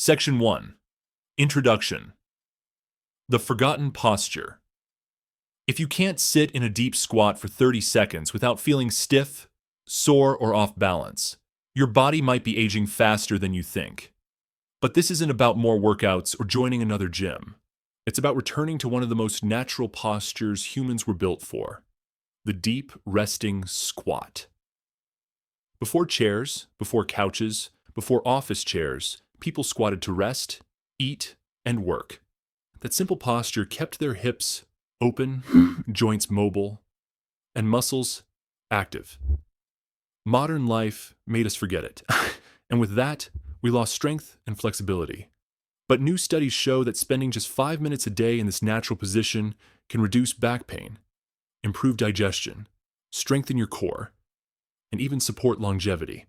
Section 1. Introduction. The forgotten posture. If you can't sit in a deep squat for 30 seconds without feeling stiff, sore, or off balance, your body might be aging faster than you think. But this isn't about more workouts or joining another gym. It's about returning to one of the most natural postures humans were built for: the deep, resting squat. Before chairs, before couches, before office chairs, people squatted to rest, eat, and work. That simple posture kept their hips open, joints mobile, and muscles active. Modern life made us forget it, and with that, we lost strength and flexibility. But new studies show that spending just 5 minutes a day in this natural position can reduce back pain, improve digestion, strengthen your core, and even support longevity.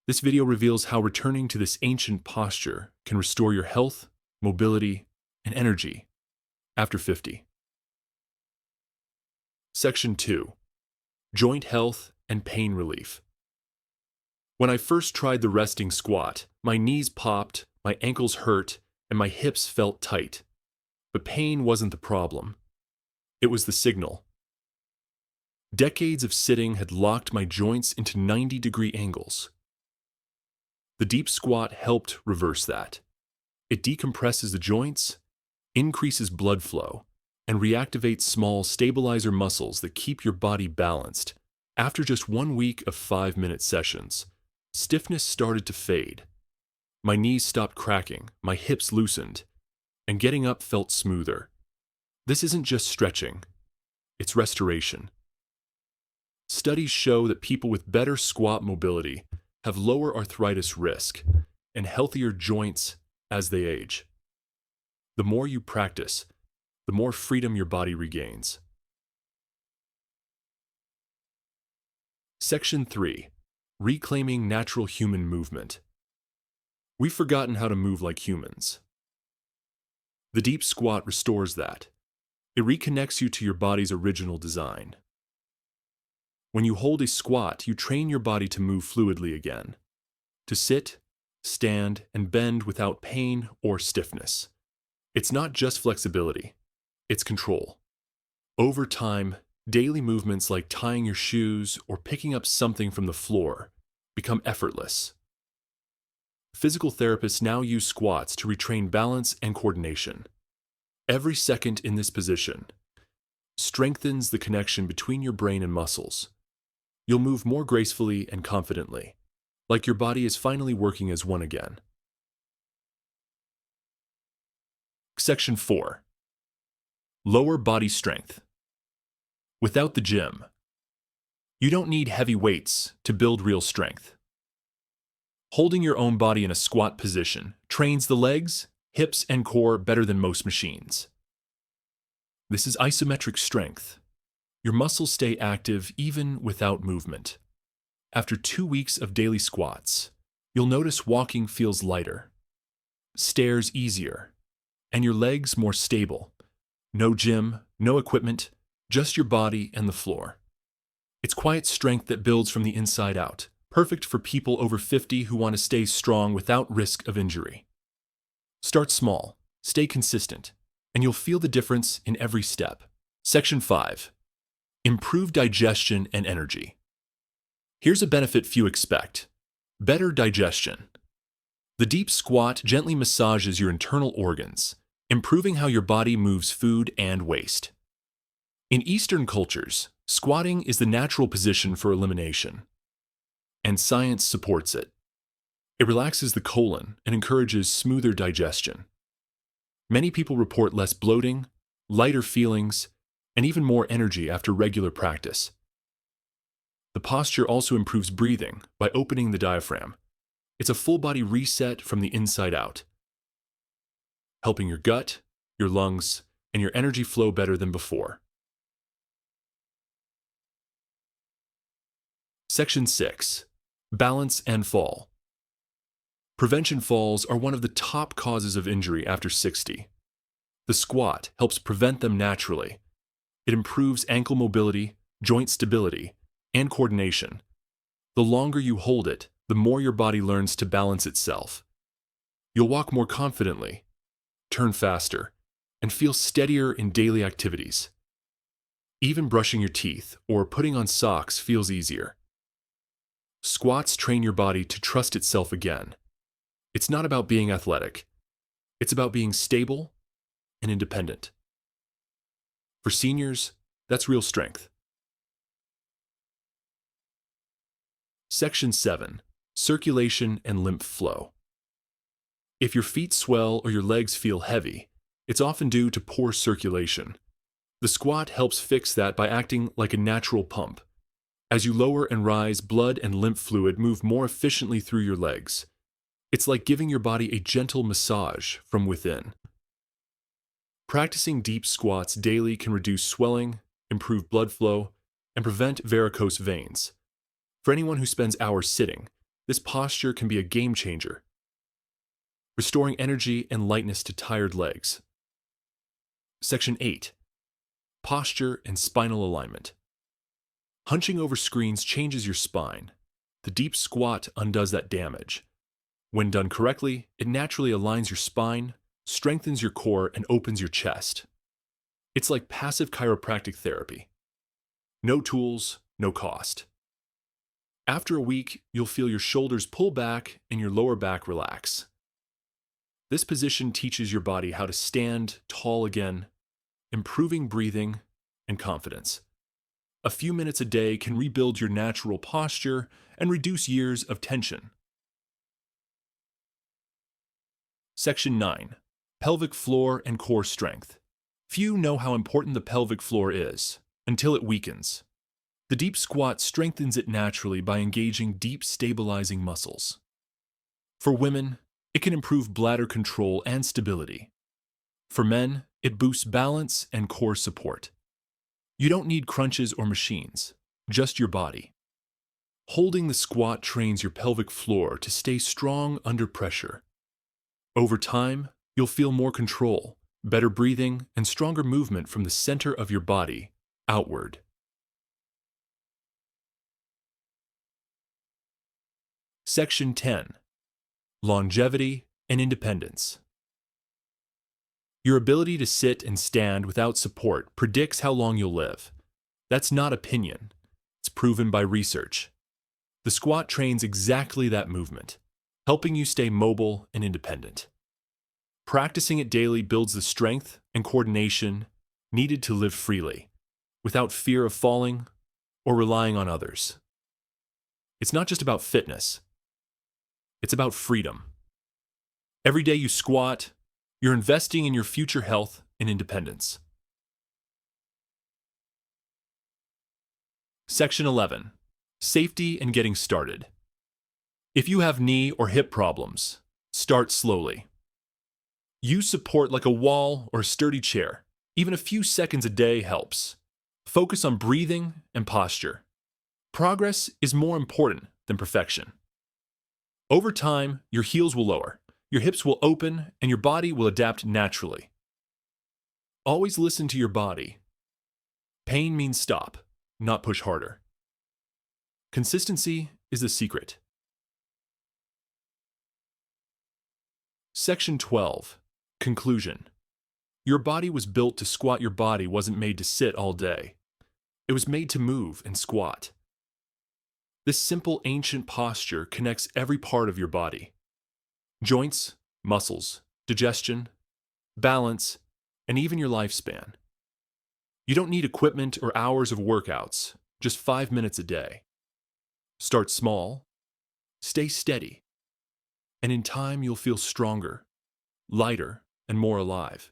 This video reveals how returning to this ancient posture can restore your health, mobility, and energy after 50. Section 2. Joint health and pain relief. When I first tried the resting squat, my knees popped, my ankles hurt, and my hips felt tight. But pain wasn't the problem. It was the signal. Decades of sitting had locked my joints into 90-degree angles. The deep squat helped reverse that. It decompresses the joints, increases blood flow, and reactivates small stabilizer muscles that keep your body balanced. After just 1 week of 5-minute sessions, stiffness started to fade. My knees stopped cracking, my hips loosened, and getting up felt smoother. This isn't just stretching, it's restoration. Studies show that people with better squat mobility have lower arthritis risk and healthier joints as they age. The more you practice, the more freedom your body regains. Section 3. Reclaiming natural human movement. We've forgotten how to move like humans. The deep squat restores that. It reconnects you to your body's original design. When you hold a squat, you train your body to move fluidly again, to sit, stand, and bend without pain or stiffness. It's not just flexibility, it's control. Over time, daily movements like tying your shoes or picking up something from the floor become effortless. Physical therapists now use squats to retrain balance and coordination. Every second in this position strengthens the connection between your brain and muscles. You'll move more gracefully and confidently, like your body is finally working as one again. Section 4. Lower body strength. Without the gym, you don't need heavy weights to build real strength. Holding your own body in a squat position trains the legs, hips, and core better than most machines. This is isometric strength. Your muscles stay active even without movement. After 2 weeks of daily squats, you'll notice walking feels lighter, stairs easier, and your legs more stable. No gym, no equipment, just your body and the floor. It's quiet strength that builds from the inside out, perfect for people over 50 who want to stay strong without risk of injury. Start small, stay consistent, and you'll feel the difference in every step. Section 5. Improve digestion and energy. Here's a benefit few expect: better digestion. The deep squat gently massages your internal organs, improving how your body moves food and waste. In Eastern cultures, squatting is the natural position for elimination, and science supports it. It relaxes the colon and encourages smoother digestion. Many people report less bloating, lighter feelings, and even more energy after regular practice. The posture also improves breathing by opening the diaphragm. It's a full-body reset from the inside out, helping your gut, your lungs, and your energy flow better than before. Section 6. Balance and fall. Prevention falls are one of the top causes of injury after 60. The squat helps prevent them naturally. It improves ankle mobility, joint stability, and coordination. The longer you hold it, the more your body learns to balance itself. You'll walk more confidently, turn faster, and feel steadier in daily activities. Even brushing your teeth or putting on socks feels easier. Squats train your body to trust itself again. It's not about being athletic. It's about being stable and independent. For seniors, that's real strength. Section 7. Circulation and lymph flow. If your feet swell or your legs feel heavy, it's often due to poor circulation. The squat helps fix that by acting like a natural pump. As you lower and rise, blood and lymph fluid move more efficiently through your legs. It's like giving your body a gentle massage from within. Practicing deep squats daily can reduce swelling, improve blood flow, and prevent varicose veins. For anyone who spends hours sitting, this posture can be a game changer, restoring energy and lightness to tired legs. Section 8. Posture and spinal alignment. Hunching over screens changes your spine. The deep squat undoes that damage. When done correctly, it naturally aligns your spine, strengthens your core, and opens your chest. It's like passive chiropractic therapy. No tools, no cost. After a week, you'll feel your shoulders pull back and your lower back relax. This position teaches your body how to stand tall again, improving breathing and confidence. A few minutes a day can rebuild your natural posture and reduce years of tension. Section 9. Pelvic floor and core strength. Few know how important the pelvic floor is until it weakens. The deep squat strengthens it naturally by engaging deep stabilizing muscles. For women, it can improve bladder control and stability. For men, it boosts balance and core support. You don't need crunches or machines, just your body. Holding the squat trains your pelvic floor to stay strong under pressure. Over time, you'll feel more control, better breathing, and stronger movement from the center of your body outward. Section 10. Longevity and independence. Your ability to sit and stand without support predicts how long you'll live. That's not opinion. It's proven by research. The squat trains exactly that movement, helping you stay mobile and independent. Practicing it daily builds the strength and coordination needed to live freely, without fear of falling or relying on others. It's not just about fitness. It's about freedom. Every day you squat, you're investing in your future health and independence. Section 11. Safety and getting started. If you have knee or hip problems, start slowly. Use support like a wall or a sturdy chair. Even a few seconds a day helps. Focus on breathing and posture. Progress is more important than perfection. Over time, your heels will lower, your hips will open, and your body will adapt naturally. Always listen to your body. Pain means stop, not push harder. Consistency is the secret. Section 12. Conclusion. Your body was built to squat. Your body wasn't made to sit all day. It was made to move and squat. This simple ancient posture connects every part of your body. Joints, muscles, digestion, balance, and even your lifespan. You don't need equipment or hours of workouts, just 5 minutes a day. Start small, stay steady, and in time you'll feel stronger, lighter, and more alive.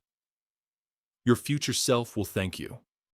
Your future self will thank you.